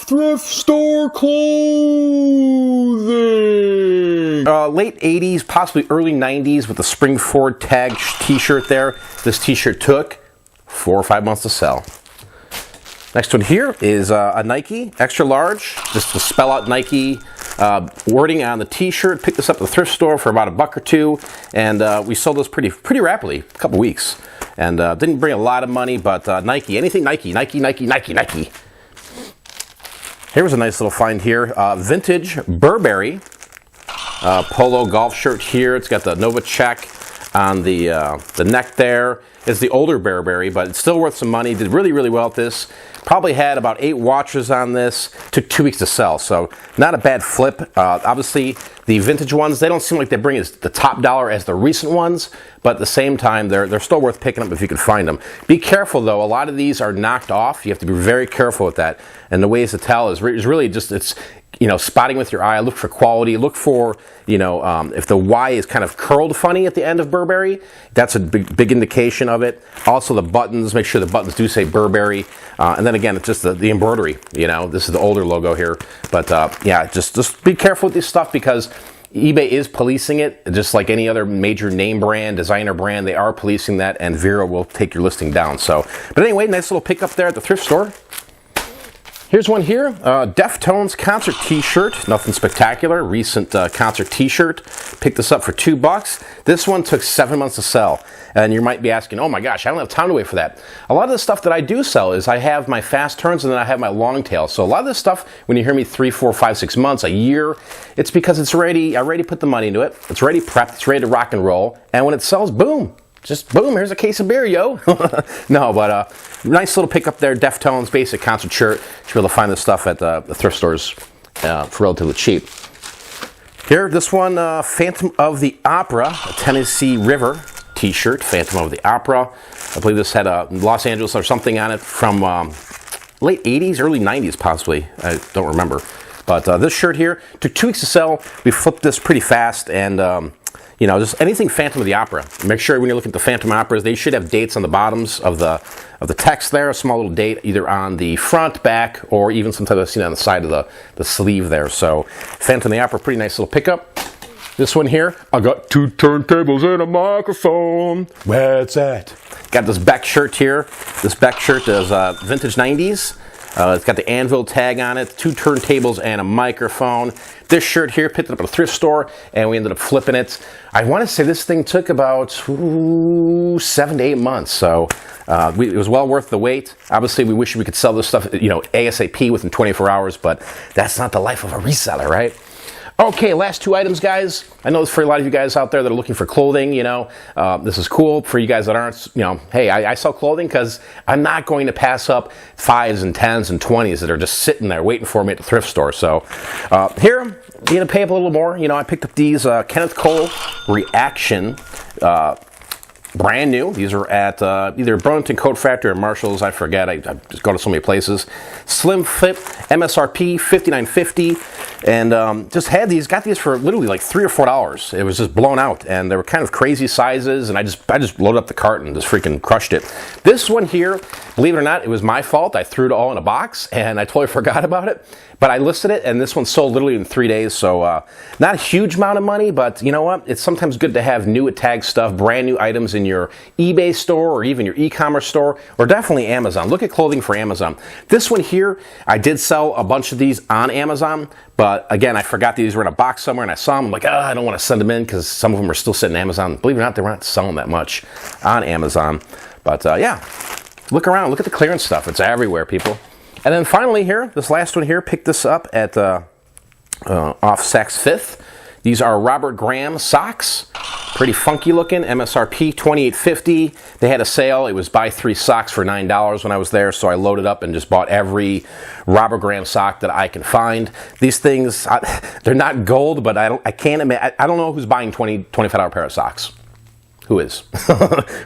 thrift store clothing. Late 80s, possibly early 90s with the Spring Ford tag t-shirt there. This t-shirt took 4 or 5 months to sell. Next one here is a Nike, extra large, just to spell out Nike wording on the t-shirt. Picked this up at the thrift store for about $1 or $2, and we sold this pretty rapidly, a couple weeks. And didn't bring a lot of money, but Nike, anything Nike, Nike, Nike, Nike, Nike. Here was a nice little find here, vintage Burberry polo golf shirt here. It's got the Novacek on the neck there. It's the older Burberry, but it's still worth some money. Did really, really well at this. Probably had about 8 watches on this. Took 2 weeks to sell, so not a bad flip. Obviously, the vintage ones, they don't seem like they bring as the top dollar as the recent ones, but at the same time, they're still worth picking up if you can find them. Be careful, though. A lot of these are knocked off. You have to be very careful with that. And the ways to tell is really just, it's, spotting with your eye. Look for quality. Look for, if the Y is kind of curled funny at the end of Burberry, that's a big indication of it. Also the buttons, make sure the buttons do say Burberry. And then again, it's just the embroidery, this is the older logo here. But yeah, just be careful with this stuff because eBay is policing it, just like any other major name brand, designer brand. They are policing that, and Vero will take your listing down. So, but anyway, nice little pickup there at the thrift store. Here's one here, Deftones concert t-shirt, nothing spectacular, recent concert t-shirt. Picked this up for $2. This one took 7 months to sell. And you might be asking, oh my gosh, I don't have time to wait for that. A lot of the stuff that I do sell is I have my fast turns and then I have my long tail. So a lot of this stuff, when you hear me 3, 4, 5, 6 months, a year, it's because I already put the money into it. It's already prepped, it's ready to rock and roll. And when it sells, boom. Just boom, here's a case of beer, yo. No, but nice little pickup there. Deftones, basic concert shirt. Should be able to find this stuff at the thrift stores for relatively cheap. Here, this one, Phantom of the Opera, a Tennessee River t-shirt. Phantom of the Opera. I believe this had Los Angeles or something on it from late 80s, early 90s possibly. I don't remember. But this shirt here took 2 weeks to sell. We flipped this pretty fast, and just anything Phantom of the Opera. Make sure when you're looking at the Phantom Operas, they should have dates on the bottoms of the text there, a small little date either on the front, back, or even sometimes I've seen it on the side of the sleeve there. So Phantom of the Opera, pretty nice little pickup. This one here, I got 2 turntables and a microphone. Where's that? Got this Beck shirt here. This Beck shirt is vintage 90s. It's got the anvil tag on it, 2 turntables and a microphone. This shirt here, picked it up at a thrift store, and we ended up flipping it. I want to say this thing took about 7 to 8 months, so it was well worth the wait. Obviously, we wish we could sell this stuff, ASAP within 24 hours, but that's not the life of a reseller, right? Okay, last 2 items, guys. I know for a lot of you guys out there that are looking for clothing, this is cool. For you guys that aren't, hey, I sell clothing because I'm not going to pass up 5s and 10s and 20s that are just sitting there waiting for me at the thrift store. So here, you're going to pay up a little more. I picked up these Kenneth Cole Reaction brand new. These are at either Burlington Coat Factory or Marshall's. I forget. I just go to so many places. Slim fit, MSRP $59.50, and just had these. Got these for literally like $3 or $4. It was just blown out, and they were kind of crazy sizes. And I just loaded up the cart and just freaking crushed it. This one here, believe it or not, it was my fault. I threw it all in a box, and I totally forgot about it. But I listed it, and this one sold literally in 3 days. So not a huge amount of money, but you know what? It's sometimes good to have new tag stuff, brand new items in your eBay store or even your e-commerce store, or definitely Amazon. Look at clothing for Amazon. This one here, I did sell a bunch of these on Amazon, but again, I forgot these were in a box somewhere, and I saw them. I'm like, I don't want to send them in because some of them are still sitting on Amazon. Believe it or not, they were not selling that much on Amazon. But yeah, look around. Look at the clearance stuff. It's everywhere, people. And then finally here, this last one here, picked this up at off Saks Fifth. These are Robert Graham socks. Pretty funky looking, MSRP $28.50. They had a sale. It was buy 3 socks for $9 when I was there, so I loaded up and just bought every Robert Graham sock that I can find. These things, they're not gold, but I can't admit, I don't know who's buying $25 pair of socks. Who is?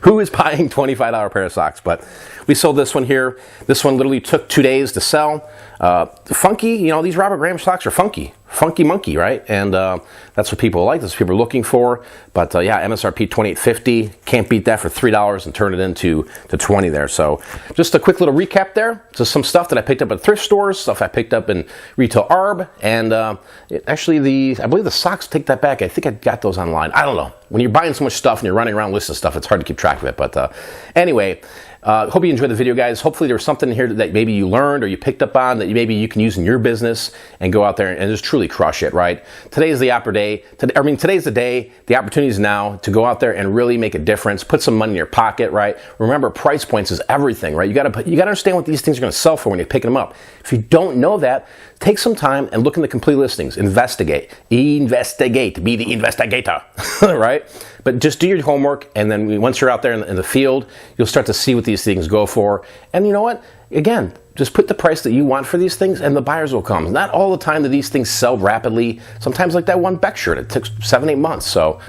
Who is buying $25 pair of socks? But we sold this one here. This one literally took 2 days to sell. Funky, you know, these Robert Graham stocks are funky. Funky monkey, right? And that's what people like. That's what people are looking for. But yeah, MSRP 28.50. Can't beat that for $3 and turn it into 20 there. So just a quick little recap there. Just some stuff that I picked up at thrift stores, stuff I picked up in retail arb, and actually I believe the socks, take that back. I think I got those online. I don't know. When you're buying so much stuff and you're running around listing stuff, it's hard to keep track of it. But anyway, hope you enjoyed the video, guys. Hopefully there was something in here that maybe you learned or you picked up on that maybe you can use in your business and go out there and just truly crush it, right? Today is the day. Today's the day. The opportunity is now to go out there and really make a difference. Put some money in your pocket, right? Remember, price points is everything, right? You got to understand what these things are going to sell for when you're picking them up. If you don't know that, take some time and look in the complete listings. Investigate. Be the investigator, right? But just do your homework, and then once you're out there in the field, you'll start to see what these things go for. And you know what? Again, just put the price that you want for these things, and the buyers will come. Not all the time that these things sell rapidly. Sometimes like that one Beck shirt, it took 7-8 months. So